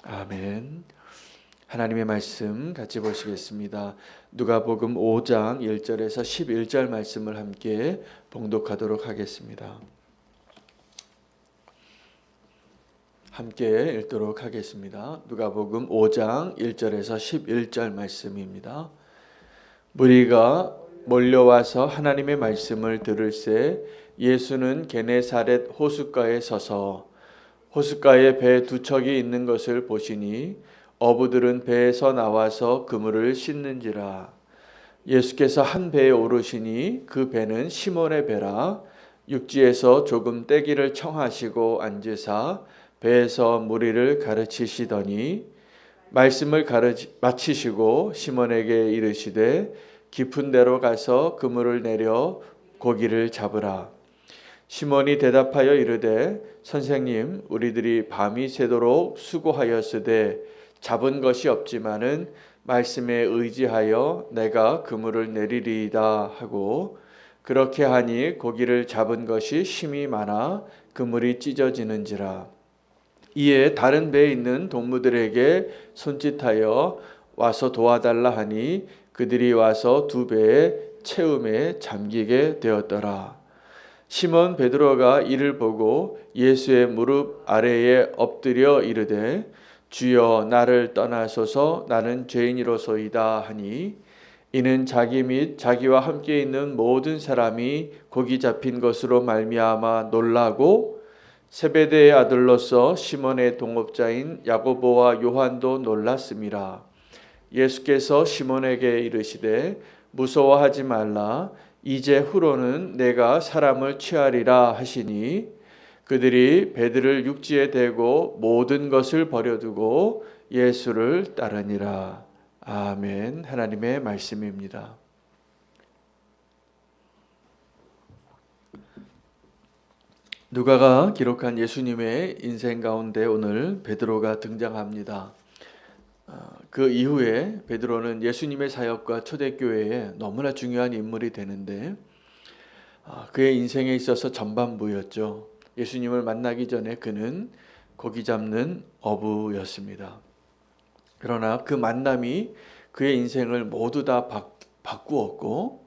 아멘. 하나님의 말씀 같이 보시겠습니다. 누가복음 5장 1절에서 11절 말씀을 함께 봉독하도록 하겠습니다. 함께 읽도록 하겠습니다. 누가복음 5장 1절에서 11절 말씀입니다. 무리가 몰려와서 하나님의 말씀을 들을새 예수는 게네사렛 호숫가에 서서 호숫가에 배 두 척이 있는 것을 보시니 어부들은 배에서 나와서 그물을 씻는지라. 예수께서 한 배에 오르시니 그 배는 시몬의 배라. 육지에서 조금 떼기를 청하시고 앉으사 배에서 무리를 가르치시더니 말씀을 마치시고 시몬에게 이르시되 깊은 데로 가서 그물을 내려 고기를 잡으라. 시몬이 대답하여 이르되 선생님, 우리들이 밤이 새도록 수고하였으되 잡은 것이 없지만은 말씀에 의지하여 내가 그물을 내리리이다 하고, 그렇게 하니 고기를 잡은 것이 심히 많아 그물이 찢어지는지라. 이에 다른 배에 있는 동무들에게 손짓하여 와서 도와달라 하니 그들이 와서 두 배의 채움에 잠기게 되었더라. 시몬 베드로가 이를 보고 예수의 무릎 아래에 엎드려 이르되 주여 나를 떠나소서, 나는 죄인이로소이다 하니, 이는 자기 및 자기와 함께 있는 모든 사람이 고기 잡힌 것으로 말미암아 놀라고 세베대의 아들로서 시몬의 동업자인 야고보와 요한도 놀랐음이라. 예수께서 시몬에게 이르시되 무서워하지 말라, 이제 후로는 내가 사람을 취하리라 하시니, 그들이 배들을 육지에 대고 모든 것을 버려두고 예수를 따르니라. 아멘. 하나님의 말씀입니다. 누가가 기록한 예수님의 인생 가운데 오늘 베드로가 등장합니다. 그 이후에 베드로는 예수님의 사역과 초대교회에 너무나 중요한 인물이 되는데, 그의 인생에 있어서 전반부였죠. 예수님을 만나기 전에 그는 고기 잡는 어부였습니다. 그러나 그 만남이 그의 인생을 모두 다 바꾸었고,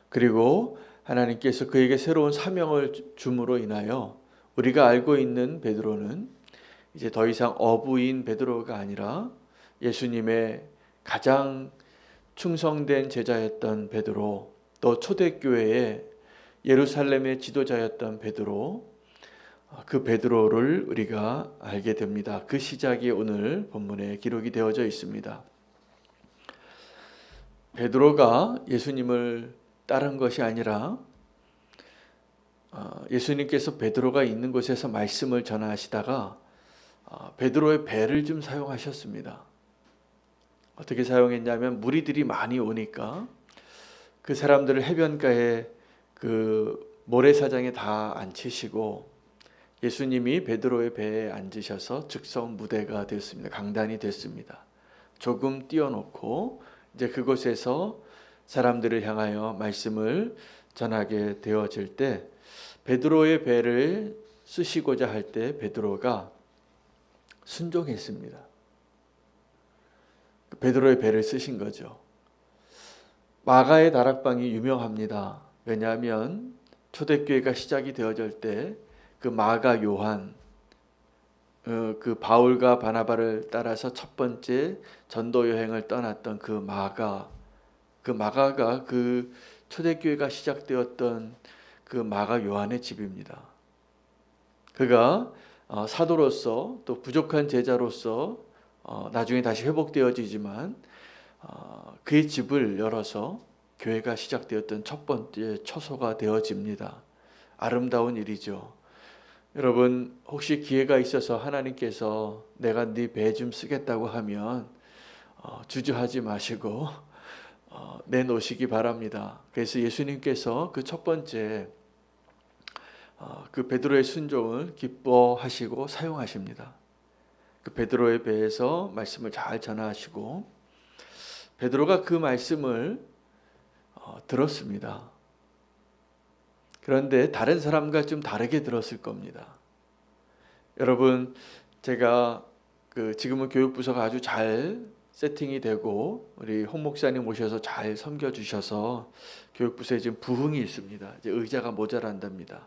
그리고 하나님께서 그에게 새로운 사명을 줌으로 인하여 우리가 알고 있는 베드로는 이제 더 이상 어부인 베드로가 아니라 예수님의 가장 충성된 제자였던 베드로, 또 초대교회의 예루살렘의 지도자였던 베드로, 그 베드로를 우리가 알게 됩니다. 그 시작이 오늘 본문에 기록이 되어져 있습니다. 베드로가 예수님을 따른 것이 아니라 예수님께서 베드로가 있는 곳에서 말씀을 전하시다가 베드로의 배를 좀 사용하셨습니다. 어떻게 사용했냐면, 무리들이 많이 오니까 그 사람들을 해변가에 그 모래사장에 다 앉히시고 예수님이 베드로의 배에 앉으셔서 즉석 무대가 됐습니다. 강단이 됐습니다. 조금 띄워놓고 이제 그곳에서 사람들을 향하여 말씀을 전하게 되어질 때, 베드로의 배를 쓰시고자 할 때 베드로가 순종했습니다. 베드로의 배를 쓰신 거죠. 마가의 다락방이 유명합니다. 왜냐하면 초대교회가 시작이 되어질 때 그 마가 요한, 그 바울과 바나바를 따라서 첫 번째 전도 여행을 떠났던 그 마가가 그 초대교회가 시작되었던 그 마가 요한의 집입니다. 그가 사도로서 또 부족한 제자로서 나중에 다시 회복되어지지만 그의 집을 열어서 교회가 시작되었던 첫 번째 처소가 되어집니다. 아름다운 일이죠. 여러분, 혹시 기회가 있어서 하나님께서 내가 네 배 좀 쓰겠다고 하면 주저하지 마시고 내놓으시기 바랍니다. 그래서 예수님께서 그 첫 번째 그 베드로의 순종을 기뻐하시고 사용하십니다. 그 베드로의 배에서 말씀을 잘 전하시고, 베드로가 그 말씀을 들었습니다. 그런데 다른 사람과 좀 다르게 들었을 겁니다. 여러분, 제가 지금은 교육부서가 아주 잘 세팅이 되고 우리 홍 목사님 오셔서 잘 섬겨 주셔서 교육부서에 지금 부흥이 있습니다. 이제 의자가 모자란답니다.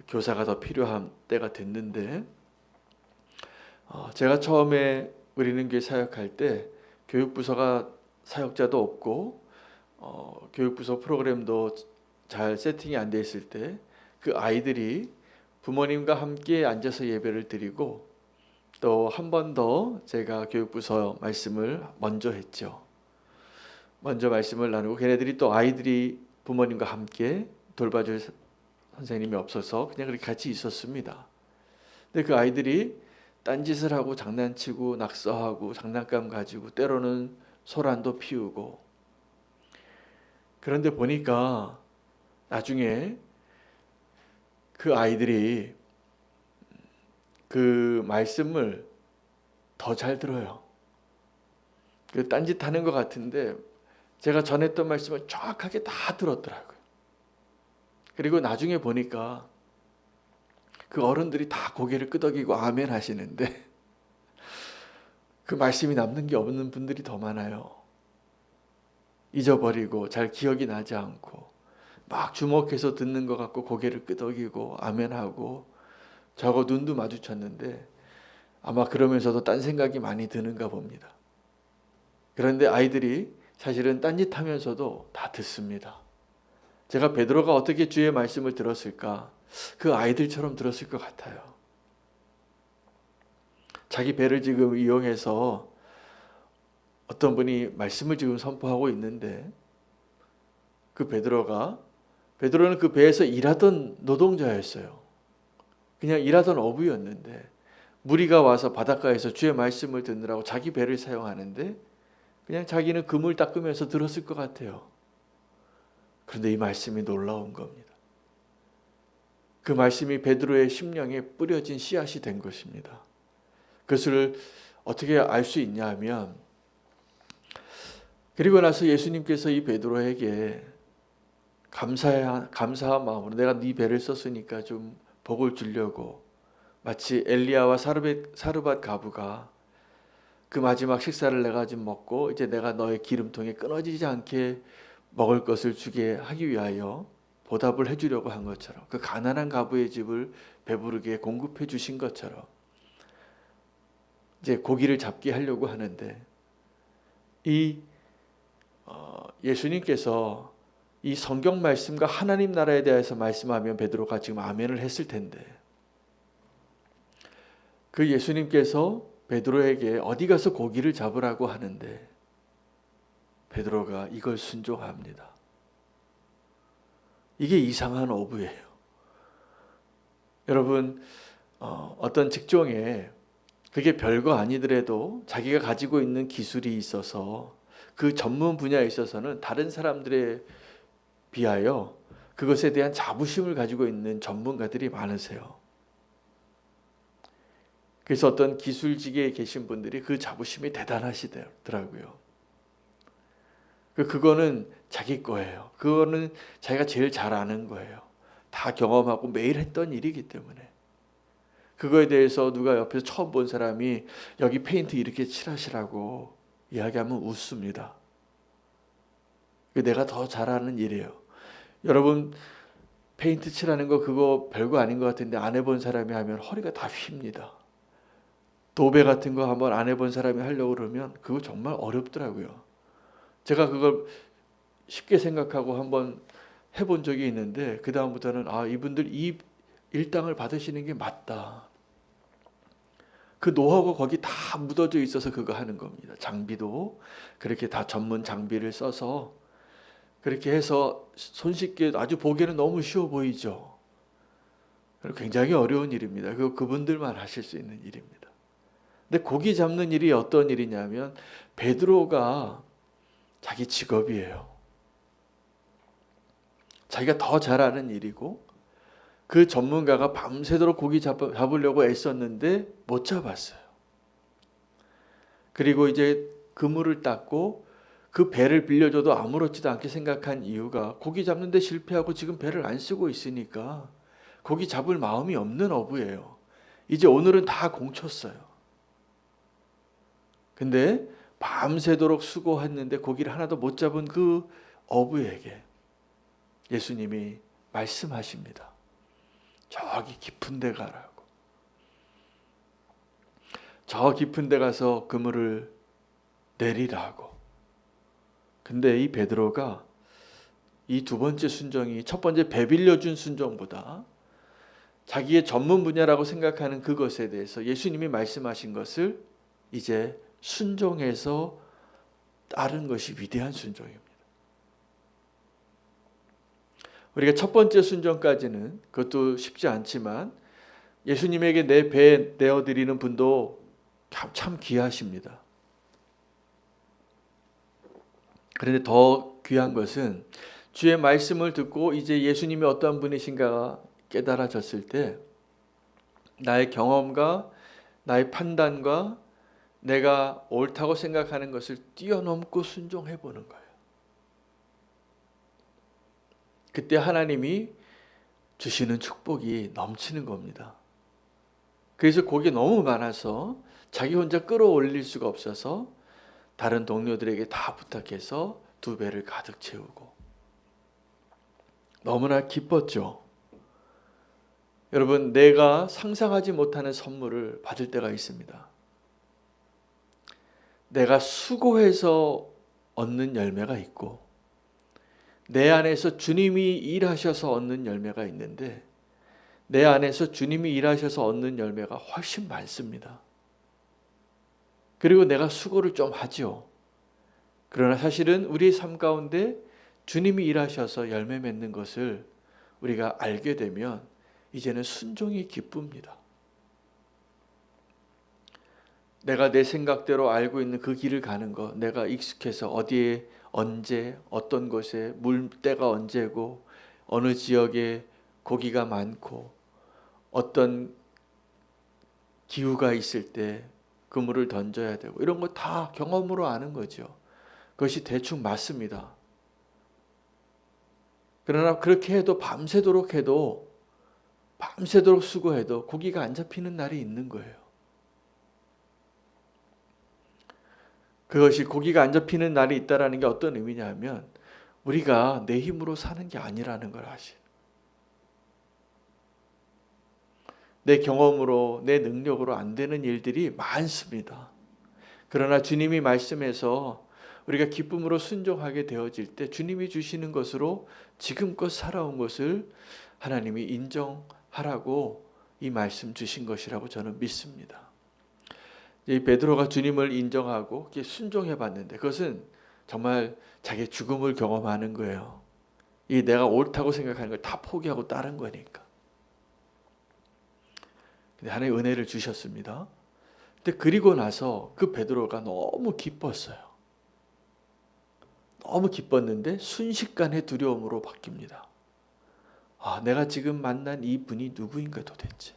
교사가 더 필요한 때가 됐는데 제가 처음에 우리는 교회 사역할 때 교육부서가 사역자도 없고 교육부서 프로그램도 잘 세팅이 안 돼 있을 때 그 아이들이 부모님과 함께 앉아서 예배를 드리고 또 한 번 더 제가 교육부서 말씀을 먼저 했죠. 먼저 말씀을 나누고 걔네들이 또 아이들이 부모님과 함께 돌봐줄 선생님이 없어서 그냥 그렇게 같이 있었습니다. 근데 그 아이들이 딴짓을 하고 장난치고 낙서하고 장난감 가지고 때로는 소란도 피우고 그런데 보니까 나중에 그 아이들이 그 말씀을 더 잘 들어요. 그 딴짓하는 것 같은데 제가 전했던 말씀을 정확하게 다 들었더라고요. 그리고 나중에 보니까 그 어른들이 다 고개를 끄덕이고 아멘 하시는데 그 말씀이 남는 게 없는 분들이 더 많아요. 잊어버리고 잘 기억이 나지 않고 막 주목해서 듣는 것 같고 고개를 끄덕이고 아멘하고 저하고 눈도 마주쳤는데 아마 그러면서도 딴 생각이 많이 드는가 봅니다. 그런데 아이들이 사실은 딴짓하면서도 다 듣습니다. 제가 베드로가 어떻게 주의 말씀을 들었을까? 그 아이들처럼 들었을 것 같아요. 자기 배를 지금 이용해서 어떤 분이 말씀을 지금 선포하고 있는데 그 베드로는 그 배에서 일하던 노동자였어요. 그냥 일하던 어부였는데 무리가 와서 바닷가에서 주의 말씀을 듣느라고 자기 배를 사용하는데 그냥 자기는 그물 닦으면서 들었을 것 같아요. 그런데 이 말씀이 놀라운 겁니다. 그 말씀이 베드로의 심령에 뿌려진 씨앗이 된 것입니다. 그것을 어떻게 알 수 있냐 하면 그리고 나서 예수님께서 이 베드로에게 감사한 마음으로 내가 네 배를 썼으니까 좀 복을 주려고 마치 엘리야와 사르밧 가부가 그 마지막 식사를 내가 지금 먹고 이제 내가 너의 기름통에 끊어지지 않게 먹을 것을 주게 하기 위하여 보답을 해주려고 한 것처럼 그 가난한 가부의 집을 배부르게 공급해 주신 것처럼 이제 고기를 잡게 하려고 하는데 예수님께서 이 성경 말씀과 하나님 나라에 대해서 말씀하면 베드로가 지금 아멘을 했을 텐데 그 예수님께서 베드로에게 어디 가서 고기를 잡으라고 하는데 베드로가 이걸 순종합니다. 이게 이상한 어부예요. 여러분 어떤 직종에 그게 별거 아니더라도 자기가 가지고 있는 기술이 있어서 그 전문 분야에 있어서는 다른 사람들에 비하여 그것에 대한 자부심을 가지고 있는 전문가들이 많으세요. 그래서 어떤 기술직에 계신 분들이 그 자부심이 대단하시더라고요. 그거는 자기 거예요. 그거는 자기가 제일 잘 아는 거예요. 다 경험하고 매일 했던 일이기 때문에. 그거에 대해서 누가 옆에서 처음 본 사람이 여기 페인트 이렇게 칠하시라고 이야기하면 웃습니다. 내가 더 잘하는 일이에요. 여러분 페인트 칠하는 거 그거 별거 아닌 것 같은데 안 해본 사람이 하면 허리가 다 휩니다. 도배 같은 거 한번 안 해본 사람이 하려고 그러면 그거 정말 어렵더라고요. 제가 그걸 쉽게 생각하고 한번 해본 적이 있는데 그 다음부터는 이분들 이 일당을 받으시는 게 맞다. 그 노하우가 거기 다 묻어져 있어서 그거 하는 겁니다. 장비도 그렇게 다 전문 장비를 써서 그렇게 해서 손쉽게 아주 보기에는 너무 쉬워 보이죠. 굉장히 어려운 일입니다. 그분들만 하실 수 있는 일입니다. 근데 고기 잡는 일이 어떤 일이냐면 베드로가 자기 직업이에요. 자기가 더 잘하는 일이고 그 전문가가 밤새도록 고기 잡으려고 애썼는데 못 잡았어요. 그리고 이제 그물을 닦고 그 배를 빌려줘도 아무렇지도 않게 생각한 이유가 고기 잡는데 실패하고 지금 배를 안 쓰고 있으니까 고기 잡을 마음이 없는 어부예요. 이제 오늘은 다 공쳤어요. 근데 밤새도록 수고했는데 고기를 하나도 못 잡은 그 어부에게 예수님이 말씀하십니다. 저기 깊은 데 가라고. 저 깊은 데 가서 그물을 내리라고. 근데 이 베드로가 이 두 번째 순종이 첫 번째 배 빌려준 순종보다 자기의 전문 분야라고 생각하는 그것에 대해서 예수님이 말씀하신 것을 이제 순종해서 따른 것이 위대한 순종입니다. 우리가 첫 번째 순종까지는 그것도 쉽지 않지만 예수님에게 내 배 내어드리는 분도 참 귀하십니다. 그런데 더 귀한 것은 주의 말씀을 듣고 이제 예수님이 어떠한 분이신가가 깨달아졌을 때 나의 경험과 나의 판단과 내가 옳다고 생각하는 것을 뛰어넘고 순종해 보는 거예요. 그때 하나님이 주시는 축복이 넘치는 겁니다. 그래서 곡이 너무 많아서 자기 혼자 끌어올릴 수가 없어서 다른 동료들에게 다 부탁해서 2배를 가득 채우고 너무나 기뻤죠. 여러분, 내가 상상하지 못하는 선물을 받을 때가 있습니다. 내가 수고해서 얻는 열매가 있고 내 안에서 주님이 일하셔서 얻는 열매가 있는데 내 안에서 주님이 일하셔서 얻는 열매가 훨씬 많습니다. 그리고 내가 수고를 좀 하죠. 그러나 사실은 우리의 삶 가운데 주님이 일하셔서 열매 맺는 것을 우리가 알게 되면 이제는 순종이 기쁩니다. 내가 내 생각대로 알고 있는 그 길을 가는 것, 내가 익숙해서 어디에 언제 어떤 곳에 물때가 언제고 어느 지역에 고기가 많고 어떤 기후가 있을 때 그물을 던져야 되고 이런 거 다 경험으로 아는 거죠. 그것이 대충 맞습니다. 그러나 그렇게 해도 밤새도록 수고해도 고기가 안 잡히는 날이 있는 거예요. 그것이 고기가 안 잡히는 날이 있다라는 게 어떤 의미냐 하면 우리가 내 힘으로 사는 게 아니라는 걸 아시. 내 경험으로 내 능력으로 안 되는 일들이 많습니다. 그러나 주님이 말씀해서 우리가 기쁨으로 순종하게 되어질 때 주님이 주시는 것으로 지금껏 살아온 것을 하나님이 인정하라고 이 말씀 주신 것이라고 저는 믿습니다. 이 베드로가 주님을 인정하고 순종해 봤는데 그것은 정말 자기의 죽음을 경험하는 거예요. 이 내가 옳다고 생각하는 걸 다 포기하고 따른 거니까. 근데 하나님의 은혜를 주셨습니다. 근데 그리고 나서 그 베드로가 너무 기뻤어요. 너무 기뻤는데 순식간에 두려움으로 바뀝니다. 아, 내가 지금 만난 이 분이 누구인가 도대체.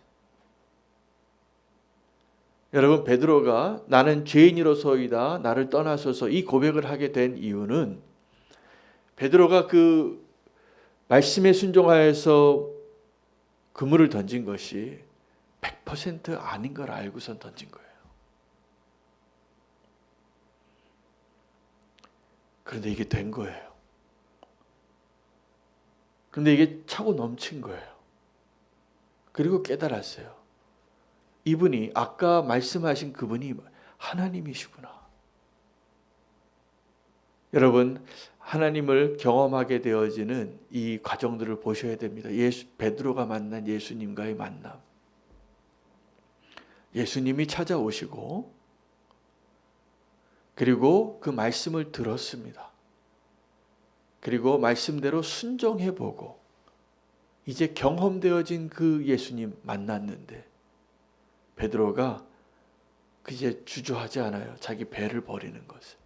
여러분, 베드로가 나는 죄인이로소이다 나를 떠나소서 이 고백을 하게 된 이유는 베드로가 그 말씀에 순종하여서 그물을 던진 것이 100% 아닌 걸 알고선 던진 거예요. 그런데 이게 된 거예요. 그런데 이게 차고 넘친 거예요. 그리고 깨달았어요. 이분이 아까 말씀하신 그분이 하나님이시구나. 여러분, 하나님을 경험하게 되어지는 이 과정들을 보셔야 됩니다. 베드로가 만난 예수님과의 만남. 예수님이 찾아오시고 그리고 그 말씀을 들었습니다. 그리고 말씀대로 순종해보고 이제 경험되어진 그 예수님 만났는데 베드로가 이제 주저하지 않아요. 자기 배를 버리는 것을.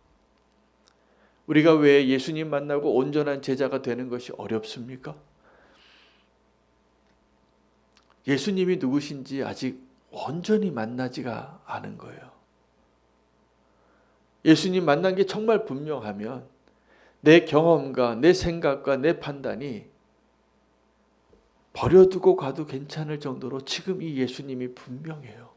우리가 왜 예수님 만나고 온전한 제자가 되는 것이 어렵습니까? 예수님이 누구신지 아직 온전히 만나지가 않은 거예요. 예수님 만난 게 정말 분명하면 내 경험과 내 생각과 내 판단이 버려두고 가도 괜찮을 정도로 지금 이 예수님이 분명해요.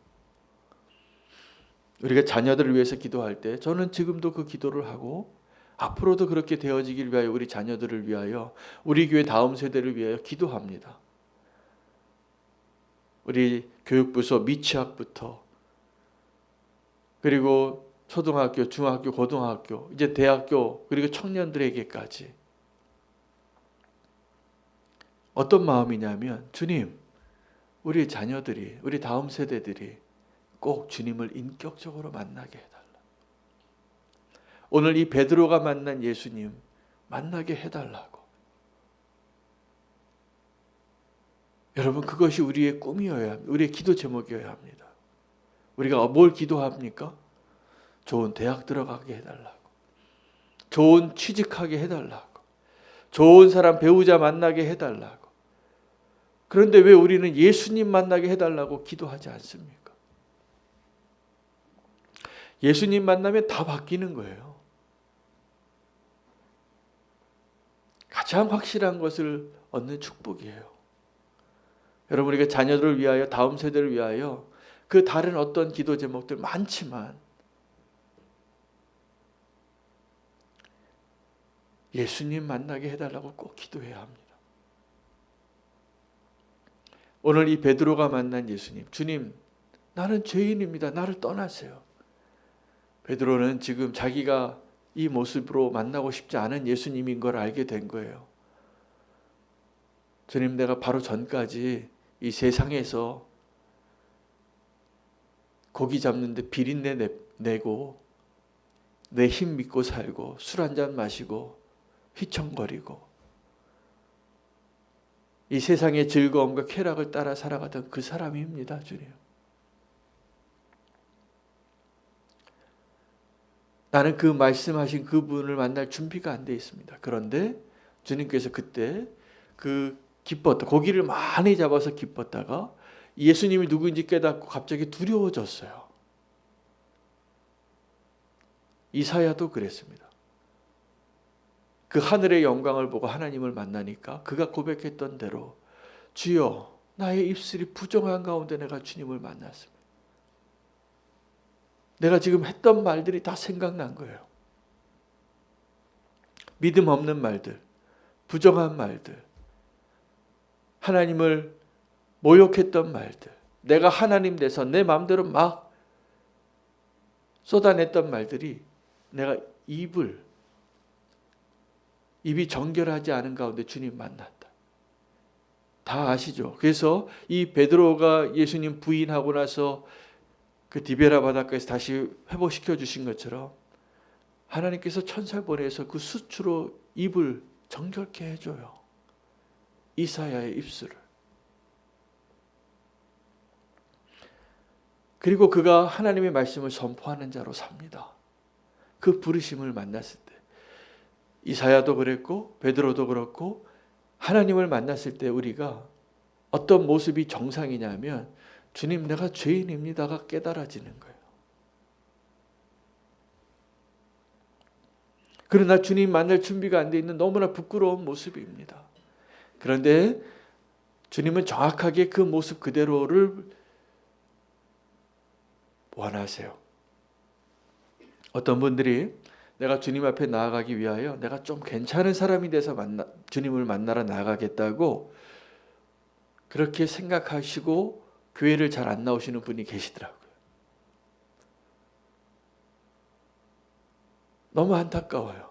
우리가 자녀들을 위해서 기도할 때 저는 지금도 그 기도를 하고 앞으로도 그렇게 되어지길 위하여 우리 자녀들을 위하여 우리 교회 다음 세대를 위하여 기도합니다. 우리 교육부서 미취학부터 그리고 초등학교, 중학교, 고등학교, 이제 대학교 그리고 청년들에게까지 어떤 마음이냐면 주님, 우리 자녀들이 우리 다음 세대들이 꼭 주님을 인격적으로 만나게 해달라. 오늘 이 베드로가 만난 예수님 만나게 해달라고. 여러분 그것이 우리의 꿈이어야 합니다. 우리의 기도 제목이어야 합니다. 우리가 뭘 기도합니까? 좋은 대학 들어가게 해달라고. 좋은 취직하게 해달라고. 좋은 사람 배우자 만나게 해달라고. 그런데 왜 우리는 예수님 만나게 해달라고 기도하지 않습니까? 예수님 만나면 다 바뀌는 거예요. 가장 확실한 것을 얻는 축복이에요. 여러분 우리가 자녀들을 위하여 다음 세대를 위하여 그 다른 어떤 기도 제목들 많지만 예수님 만나게 해달라고 꼭 기도해야 합니다. 오늘 이 베드로가 만난 예수님, 주님 나는 죄인입니다. 나를 떠나세요. 베드로는 지금 자기가 이 모습으로 만나고 싶지 않은 예수님인 걸 알게 된 거예요. 주님 내가 바로 전까지 이 세상에서 고기 잡는데 비린내 내고 내 힘 믿고 살고 술 한잔 마시고 휘청거리고 이 세상의 즐거움과 쾌락을 따라 살아가던 그 사람입니다. 주님. 나는 그 말씀하신 그분을 만날 준비가 안 돼 있습니다. 그런데 주님께서 그때 고기를 많이 잡아서 기뻤다가 예수님이 누구인지 깨닫고 갑자기 두려워졌어요. 이사야도 그랬습니다. 그 하늘의 영광을 보고 하나님을 만나니까 그가 고백했던 대로 주여 나의 입술이 부정한 가운데 내가 주님을 만났습니다. 내가 지금 했던 말들이 다 생각난 거예요. 믿음 없는 말들, 부정한 말들, 하나님을 모욕했던 말들, 내가 하나님 돼서 내 마음대로 막 쏟아냈던 말들이 내가 입이 정결하지 않은 가운데 주님 만났다. 다 아시죠? 그래서 이 베드로가 예수님 부인하고 나서 그 디베라 바닷가에서 다시 회복시켜 주신 것처럼 하나님께서 천사를 보내서 그 수치로 입을 정결케 해줘요. 이사야의 입술을. 그리고 그가 하나님의 말씀을 선포하는 자로 삽니다. 그 부르심을 만났을 때 이사야도 그랬고 베드로도 그렇고 하나님을 만났을 때 우리가 어떤 모습이 정상이냐면 주님 내가 죄인입니다가 깨달아지는 거예요. 그러나 주님 만날 준비가 안 돼 있는 너무나 부끄러운 모습입니다. 그런데 주님은 정확하게 그 모습 그대로를 원하세요. 어떤 분들이 내가 주님 앞에 나아가기 위하여 내가 좀 괜찮은 사람이 돼서 주님을 만나러 나가겠다고 그렇게 생각하시고 교회를 잘 안 나오시는 분이 계시더라고요. 너무 안타까워요.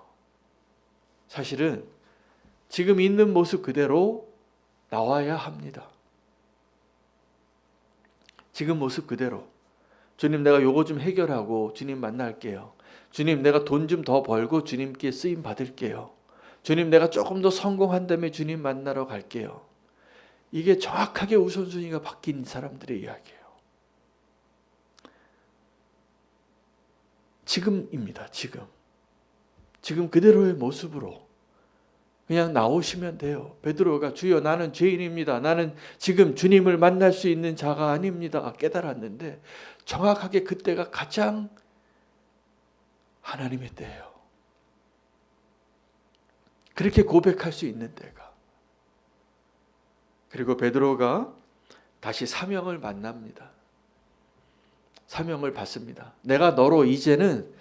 사실은 지금 있는 모습 그대로 나와야 합니다. 지금 모습 그대로. 주님 내가 요거 좀 해결하고 주님 만날게요. 주님 내가 돈 좀 더 벌고 주님께 쓰임 받을게요. 주님 내가 조금 더 성공한 다음에 주님 만나러 갈게요. 이게 정확하게 우선순위가 바뀐 사람들의 이야기예요. 지금입니다. 지금 그대로의 모습으로 그냥 나오시면 돼요. 베드로가 주여 나는 죄인입니다. 나는 지금 주님을 만날 수 있는 자가 아닙니다. 깨달았는데 정확하게 그때가 가장 하나님의 때예요. 그렇게 고백할 수 있는 때가. 그리고 베드로가 다시 사명을 만납니다. 사명을 받습니다. 내가 너로 이제는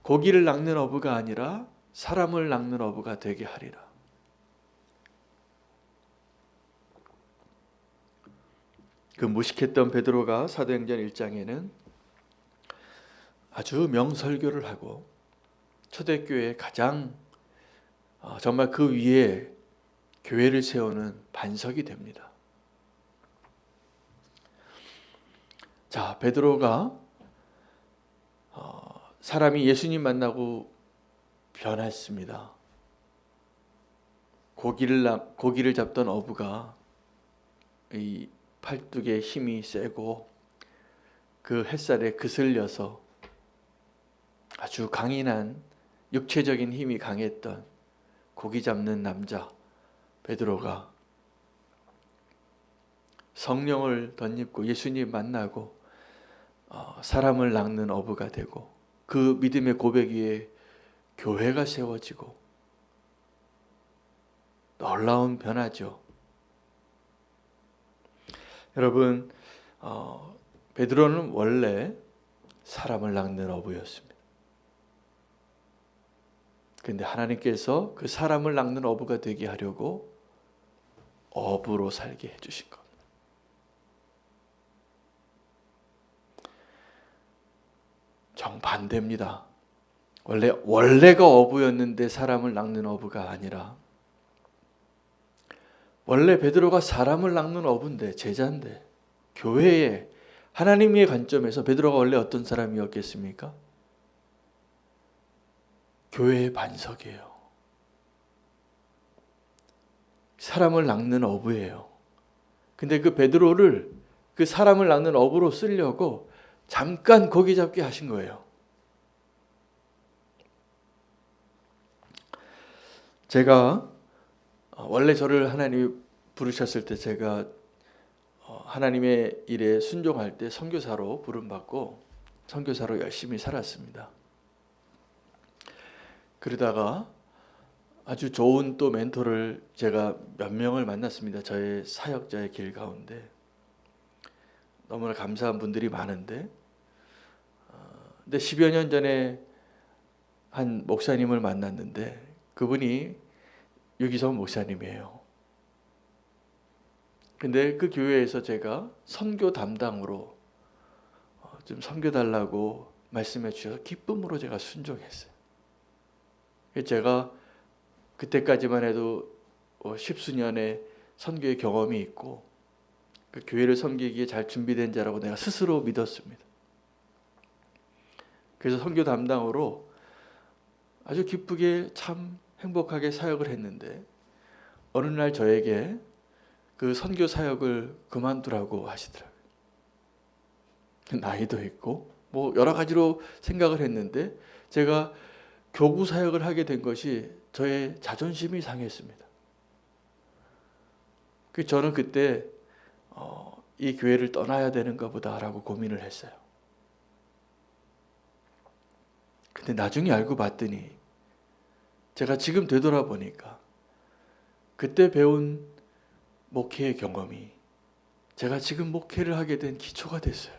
고기를 낚는 어부가 아니라 사람을 낚는 어부가 되게 하리라. 그 무식했던 베드로가 사도행전 1장에는 아주 명설교를 하고 초대교회의 가장 정말 그 위에 교회를 세우는 반석이 됩니다. 자, 베드로가 사람이 예수님 만나고 변했습니다. 고기를 잡던 어부가 이 팔뚝에 힘이 세고 그 햇살에 그슬려서 아주 강인한 육체적인 힘이 강했던 고기 잡는 남자 베드로가 성령을 덧입고 예수님 만나고 사람을 낚는 어부가 되고 그 믿음의 고백 위에 교회가 세워지고 놀라운 변화죠. 여러분, 베드로는 원래 사람을 낚는 어부였습니다. 그런데 하나님께서 그 사람을 낚는 어부가 되게 하려고 어부로 살게 해주신 겁니다. 정반대입니다. 원래가 어부였는데 사람을 낚는 어부가 아니라 원래 베드로가 사람을 낚는 어부인데 제자인데 교회에 하나님의 관점에서 베드로가 원래 어떤 사람이었겠습니까? 교회의 반석이에요. 사람을 낚는 어부예요. 근데 그 베드로를 그 사람을 낚는 어부로 쓰려고 잠깐 고기 잡게 하신 거예요. 제가 원래 저를 하나님이 부르셨을 때 제가 하나님의 일에 순종할 때 선교사로 부름받고 선교사로 열심히 살았습니다. 그러다가 아주 좋은 또 멘토를 제가 몇 명을 만났습니다. 저의 사역자의 길 가운데 너무나 감사한 분들이 많은데 근데 10여 년 전에 한 목사님을 만났는데 그분이 유기성 목사님이에요. 근데 그 교회에서 제가 선교 담당으로 좀 섬겨달라고 말씀해 주셔서 기쁨으로 제가 순종했어요. 제가 그때까지만 해도 10수년의 선교의 경험이 있고 그 교회를 섬기기에 잘 준비된 자라고 내가 스스로 믿었습니다. 그래서 선교 담당으로 아주 기쁘게 참 행복하게 사역을 했는데 어느 날 저에게 그 선교 사역을 그만두라고 하시더라고요. 나이도 있고 뭐 여러 가지로 생각을 했는데 제가 교구 사역을 하게 된 것이 저의 자존심이 상했습니다. 저는 그때 이 교회를 떠나야 되는가 보다라고 고민을 했어요. 근데 나중에 알고 봤더니 제가 지금 되돌아보니까 그때 배운 목회의 경험이 제가 지금 목회를 하게 된 기초가 됐어요.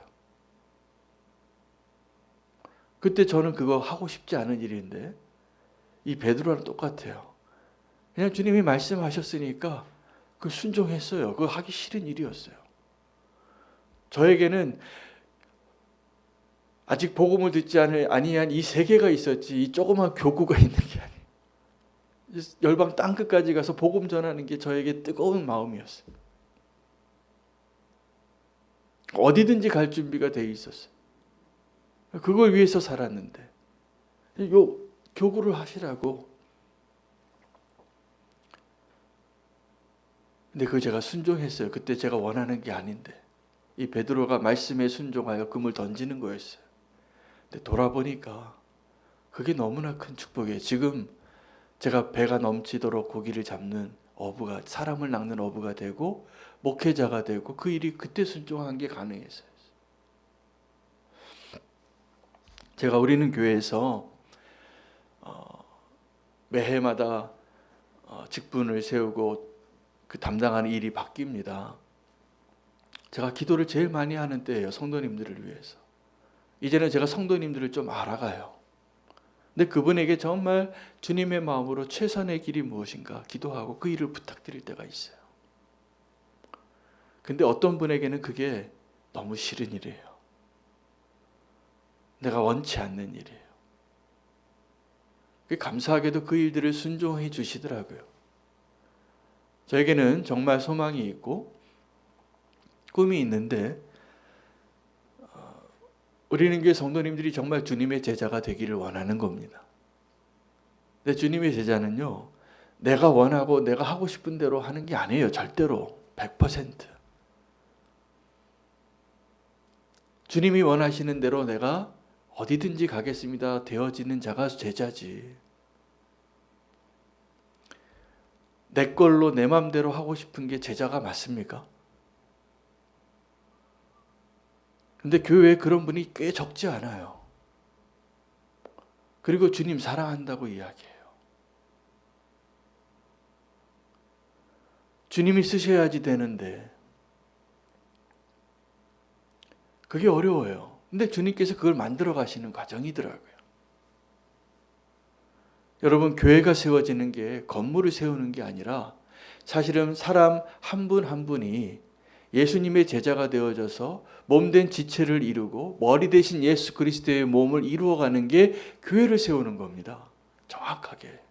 그때 저는 그거 하고 싶지 않은 일인데 이 베드로랑 똑같아요. 그냥 주님이 말씀하셨으니까 그 순종했어요. 그거 하기 싫은 일이었어요. 저에게는 아직 복음을 듣지 아니한 이 세계가 있었지 이 조그만 교구가 있는 게 아니에요. 열방 땅끝까지 가서 복음 전하는 게 저에게 뜨거운 마음이었어요. 어디든지 갈 준비가 돼 있었어요. 그걸 위해서 살았는데 요 교구를 하시라고. 근데 그거 제가 순종했어요. 그때 제가 원하는 게 아닌데 이 베드로가 말씀에 순종하여 금을 던지는 거였어요. 근데 돌아보니까 그게 너무나 큰 축복이에요. 지금 제가 배가 넘치도록 고기를 잡는 어부가 사람을 낚는 어부가 되고 목회자가 되고 그 일이 그때 순종한 게 가능했어요. 제가 우리는 교회에서 매해마다 직분을 세우고 그 담당하는 일이 바뀝니다. 제가 기도를 제일 많이 하는 때예요. 성도님들을 위해서. 이제는 제가 성도님들을 좀 알아가요. 근데 그분에게 정말 주님의 마음으로 최선의 길이 무엇인가 기도하고 그 일을 부탁드릴 때가 있어요. 근데 어떤 분에게는 그게 너무 싫은 일이에요. 내가 원치 않는 일이에요. 감사하게도 그 일들을 순종해 주시더라고요. 저에게는 정말 소망이 있고 꿈이 있는데 우리는 교회 성도님들이 정말 주님의 제자가 되기를 원하는 겁니다. 근데 주님의 제자는요, 내가 원하고 내가 하고 싶은 대로 하는 게 아니에요. 절대로 100%. 주님이 원하시는 대로 내가 어디든지 가겠습니다 되어지는 자가 제자지. 내 걸로 내 맘대로 하고 싶은 게 제자가 맞습니까? 근데 교회에 그런 분이 꽤 적지 않아요. 그리고 주님 사랑한다고 이야기해요. 주님이 쓰셔야지 되는데 그게 어려워요. 근데 주님께서 그걸 만들어 가시는 과정이더라고요. 여러분, 교회가 세워지는 게 건물을 세우는 게 아니라 사실은 사람 한 분 한 분이 예수님의 제자가 되어져서 몸된 지체를 이루고 머리 대신 예수 그리스도의 몸을 이루어가는 게 교회를 세우는 겁니다. 정확하게.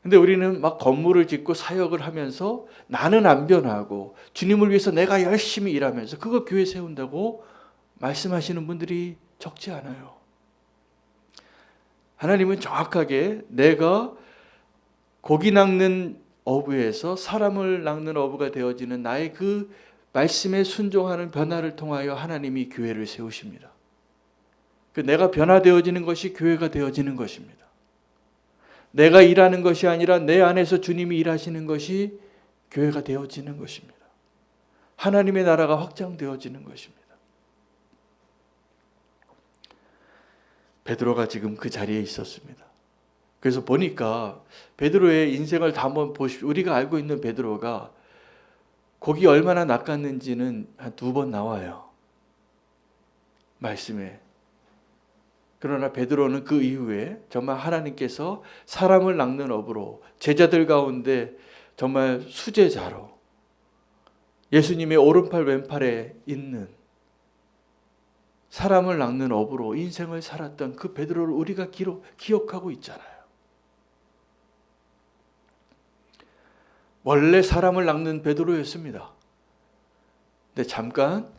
근데 우리는 막 건물을 짓고 사역을 하면서 나는 안 변하고 주님을 위해서 내가 열심히 일하면서 그거 교회 세운다고 말씀하시는 분들이 적지 않아요. 하나님은 정확하게 내가 고기 낚는 어부에서 사람을 낚는 어부가 되어지는 나의 그 말씀에 순종하는 변화를 통하여 하나님이 교회를 세우십니다. 내가 변화되어지는 것이 교회가 되어지는 것입니다. 내가 일하는 것이 아니라 내 안에서 주님이 일하시는 것이 교회가 되어지는 것입니다. 하나님의 나라가 확장되어지는 것입니다. 베드로가 지금 그 자리에 있었습니다. 그래서 보니까 베드로의 인생을 다 한번 보십시오. 우리가 알고 있는 베드로가 고기 얼마나 낚았는지는 한 2번 나와요. 말씀에. 그러나 베드로는 그 이후에 정말 하나님께서 사람을 낚는 업으로 제자들 가운데 정말 수제자로 예수님의 오른팔 왼팔에 있는 사람을 낚는 업으로 인생을 살았던 그 베드로를 우리가 기억하고 있잖아요. 원래 사람을 낚는 베드로였습니다. 근데 잠깐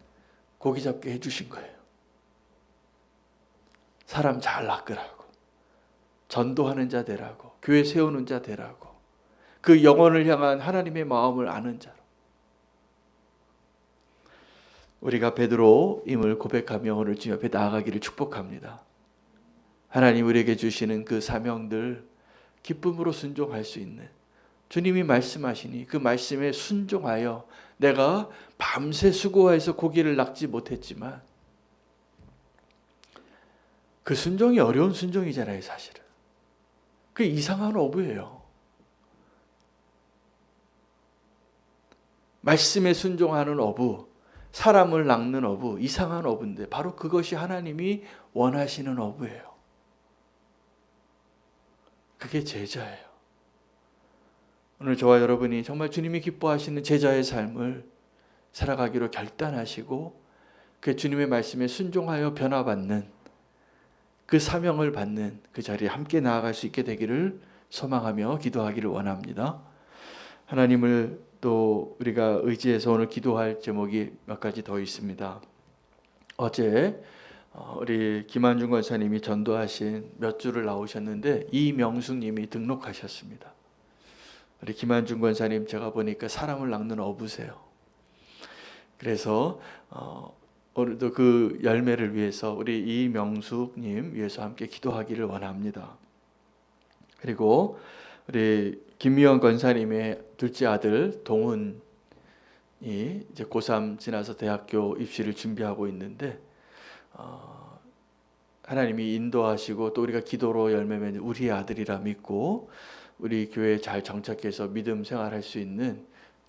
고기 잡게 해주신 거예요. 사람 잘 낚으라고, 전도하는 자 되라고, 교회 세우는 자 되라고, 그 영혼을 향한 하나님의 마음을 아는 자로. 우리가 베드로임을 고백하며 오늘 주님 앞에 나아가기를 축복합니다. 하나님 우리에게 주시는 그 사명들 기쁨으로 순종할 수 있는, 주님이 말씀하시니 그 말씀에 순종하여 내가 밤새 수고해서 고기를 낚지 못했지만 그 순종이 어려운 순종이잖아요. 사실은 그 이상한 어부예요. 말씀에 순종하는 어부, 사람을 낚는 어부, 이상한 어부인데 바로 그것이 하나님이 원하시는 어부예요. 그게 제자예요. 오늘 저와 여러분이 정말 주님이 기뻐하시는 제자의 삶을 살아가기로 결단하시고 그 주님의 말씀에 순종하여 변화받는 그 사명을 받는 그 자리에 함께 나아갈 수 있게 되기를 소망하며 기도하기를 원합니다. 하나님을 또 우리가 의지해서 오늘 기도할 제목이 몇 가지 더 있습니다. 어제 우리 김한중 권사님이 전도하신 몇 줄을 나오셨는데 이명숙 님이 등록하셨습니다. 우리 김한중 권사님 제가 보니까 사람을 낚는 어부세요. 그래서 오늘도 그 열매를 위해서 우리 이명숙 님 위해서 함께 기도하기를 원합니다. 그리고 우리 김미영 권사님의 둘째 아들 동훈이 이제 고3 지나서 대학교 입시를 준비하고 있는데 하나님이 인도하시고 또 우리가 기도로 열매 맺는 우리의 아들이라 믿고 우리 교회에 잘 정착해서 믿음 생활할 수 있는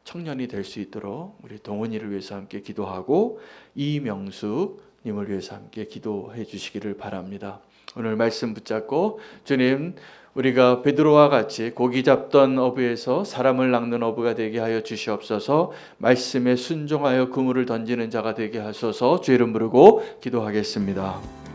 청년이 될 수 있도록 우리 동훈이를 위해서 함께 기도하고 이명숙 님을 위해서 함께 기도해 주시기를 바랍니다. 오늘 말씀 붙잡고 주님, 우리가 베드로와 같이 고기 잡던 어부에서 사람을 낚는 어부가 되게 하여 주시옵소서. 말씀에 순종하여 그물을 던지는 자가 되게 하소서. 주 이름 부르고 기도하겠습니다.